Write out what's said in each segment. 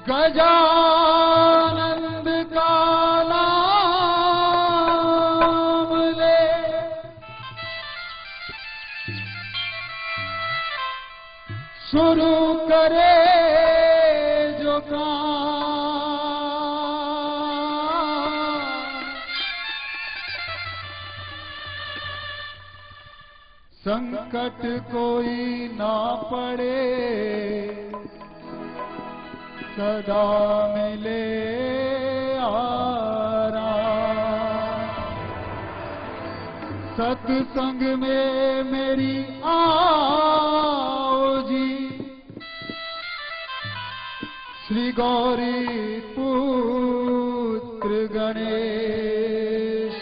गजानंद का नाम ले शुरू करे जो काम, संकट कोई ना पड़े, सदा मिले आराम। सत्संग में मेरी आओ जी, श्री गौरी पुत्र गणेश।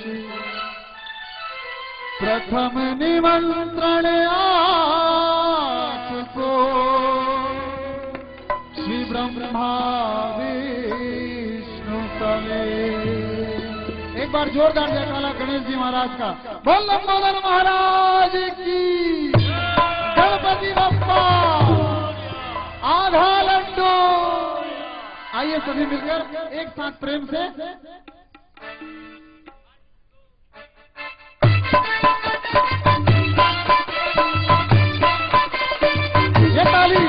प्रथम निमंत्रण आपको श्री ब्रह्मा विष्णु समेत। एक बार जोरदार जयकारा गणेश जी महाराज का। बोल लंबोदर महाराज की, गणपति बप्पा, आधा लड्डू। आइए सभी मिलकर एक साथ प्रेम से ये ताली।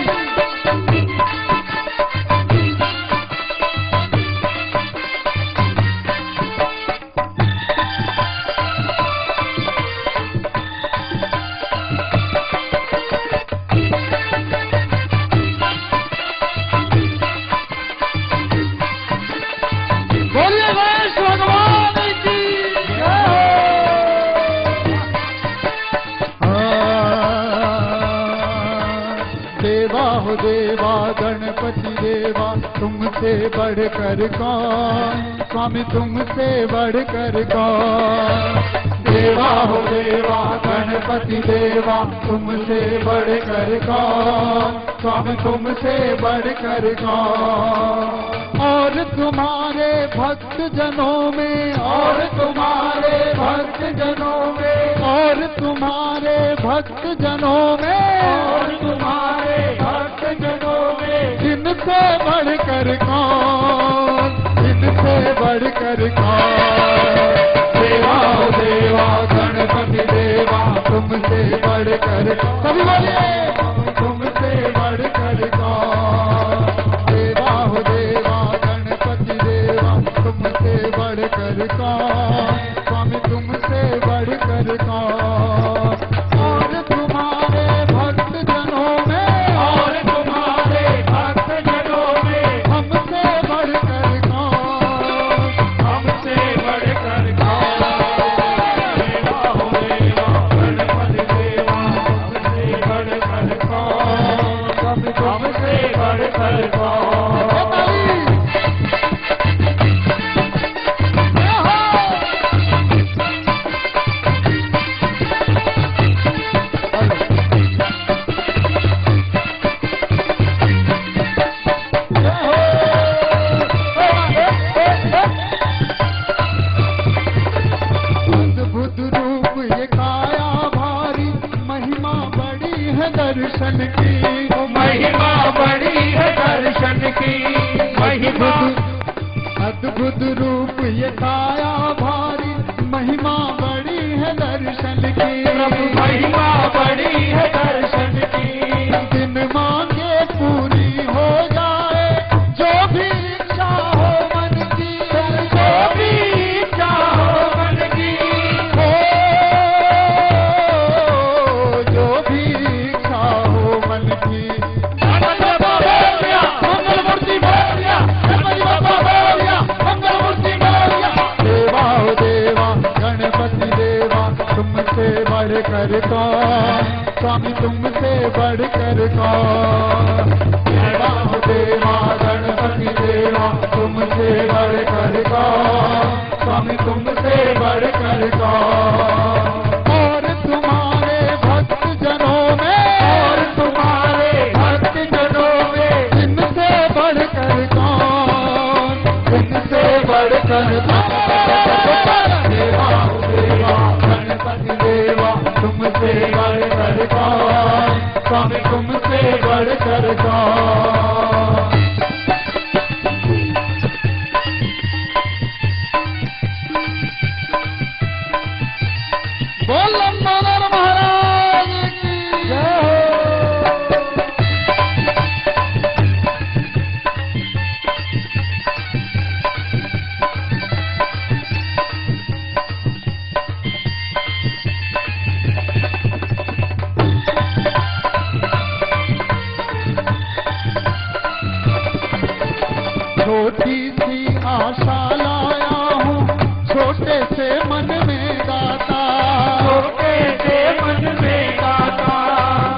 देवा गणपति देवा, तुमसे बढ़कर कौन, स्वामी तुमसे बढ़कर कौन। देवा हो देवा गणपति देवा, तुमसे बढ़कर कौन, स्वामी तुमसे बढ़कर कौन। और तुम्हारे भक्त जनों में, और तुम्हारे भक्त जनों में, और तुम्हारे भक्त जनों में, और तुम्हारे भक्त जनों में, जिनसे बढ़कर कौन, जिनसे बढ़कर कौन। देवा देवा गणपति देवा, तुमसे बढ़कर, सभी बोलिए, तुमसे बढ़कर कौन। देवा हो देवा गणपति देवा, तुमसे बढ़कर कौन, स्वामी तुमसे बढ़कर कौन। और तुम्हारे भक्त जनों में, और तुम्हारे भक्त जनों में, हमसे बढ़कर कौन, हमसे बढ़कर कौन। देवा हो देवा गणपति देवा, तुमसे बढ़कर कौन, स्वामी तुमसे बढ़कर कौन। दर्शन की महिमा बड़ी है, दर्शन की महिमा। अद्भुत रूप ये काया भारी, महिमा बड़ी है दर्शन की, महिमा बड़ी है दर्शन की। दिन मांगे पूरी हो जाए, जो भी इच्छा हो मन की, जो भी इच्छा हो मन की, हो जो भी मन की। मंगलमूर्ति बोलिया, गणपति बाबा बोलिया, मंगलमूर्ति बोलिया। देवा हो देवा गणपति देवा, तुमसे बढ़कर कौन, स्वामी तुमसे बढ़कर कौन। देवा हो देवा गणपति देवा, तुमसे बढ़कर कौन, स्वामी तुमसे बढ़कर कौन। और तुम्हारे भक्त जनों में, और तुम्हारे भक्त जनों में, जिनसे बढ़कर कौन, जिनसे बढ़कर कौन। देवा देवा गणपति देवा, तुमसे बढ़कर बढ़कर कौन, स्वामी तुमसे बढ़कर कौन। बोल लंबोदर महाराज की जय हो। छोटी सी आशा लाया हूँ, छोटे से मन में गाता, छोटे से मन में गाता।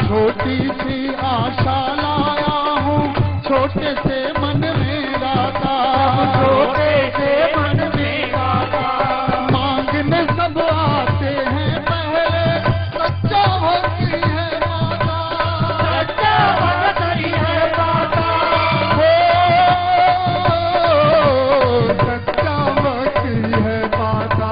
छोटी सी आशा लाया हूँ, छोटे से मन में गाता, छोटे से मन में गाता। मांगने सब आते हैं पहले, सच्चा भक्ति है माता, सच्चा भक्ति है माता। सच्चा भक्ति है पाता।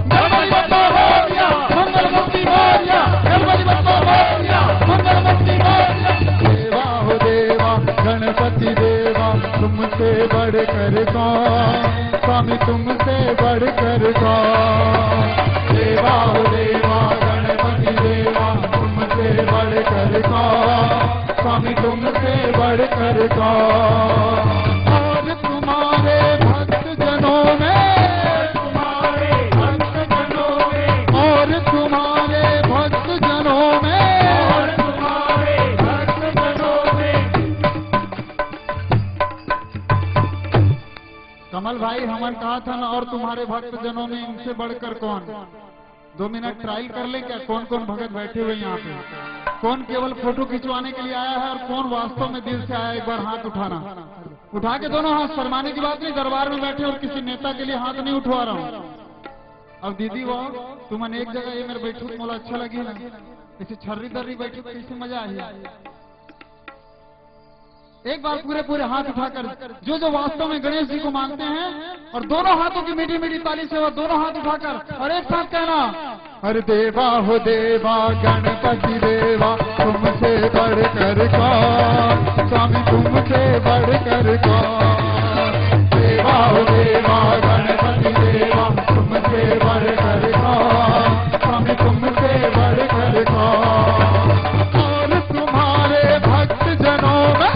गणपति बप्पा मोरया, मंगल मूर्ति मोरया, गणपति बप्पा मोरया, मंगल मूर्ति मोरया। देवा हो देवा गणपति देवा, तुमसे बढ़कर कौन, स्वामी तुमसे बढ़कर कौन। देवा हो देवा गणपति देवा, तुमसे बढ़कर कौन, स्वामी तुमसे बढ़कर कौन। और तुम्हारे भक्त जनों में, तुम्हारे भक्त जनों में, और तुम्हारे भक्त जनों में, और तुम्हारे भक्त जनों में। कमल भाई हमन कहा था ना, और तुम्हारे भक्त जनों में इनसे बढ़कर कौन। 2 मिनट ट्रायल कर ले क्या, कौन कौन भगत बैठे हुए यहाँ पे, कौन केवल फोटो खिंचवाने के लिए आया है और कौन वास्तव में दिल से आया। एक बार हाथ उठाना, उठा के दोनों हाथ। शर्माने की बात नहीं, दरबार में बैठे और किसी नेता के लिए हाथ नहीं उठवा रहा हूँ। अब दीदी वो तुमन एक जगह ये मेरे बैठक मोला अच्छा लगी ना, ऐसे छर्री दर्री बैठक कैसे मजा आई। एक बार पूरे पूरे हाथ उठाकर जो जो वास्तव में गणेश जी को मानते हैं, और दोनों हाथों की मीठी मीठी ताली से और दोनों हाथ उठाकर और एक साथ कहना, अरे देवा हो देवा गणपति देवा, तुमसे बढ़कर कौन, स्वामी तुमसे बढ़कर कौन। देवा हो देवा गणपति देवा, तुमसे बढ़कर कौन, स्वामी तुमसे बढ़कर कौन। और तुम्हारे भक्त जनों में,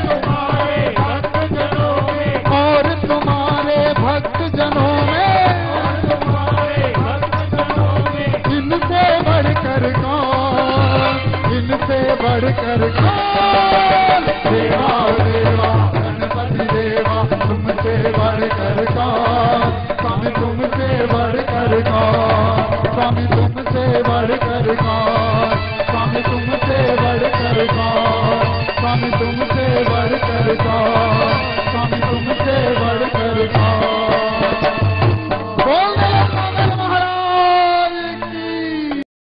तुम्हारे भक्त जनों में, और तुम्हारे भक्त जनों में, और तुम्हारे भक्त जनों में। इनसे बढ़कर कौन, इनसे बढ़कर कौन। देवा देवा गणपति देवा, तुमसे बढ़कर कौन, स्वामी तुमसे बढ़कर कौन, स्वामी तुमसे बढ़कर कौन, स्वामी तुमसे बढ़कर कौन, स्वामी तुमसे बढ़कर कौन।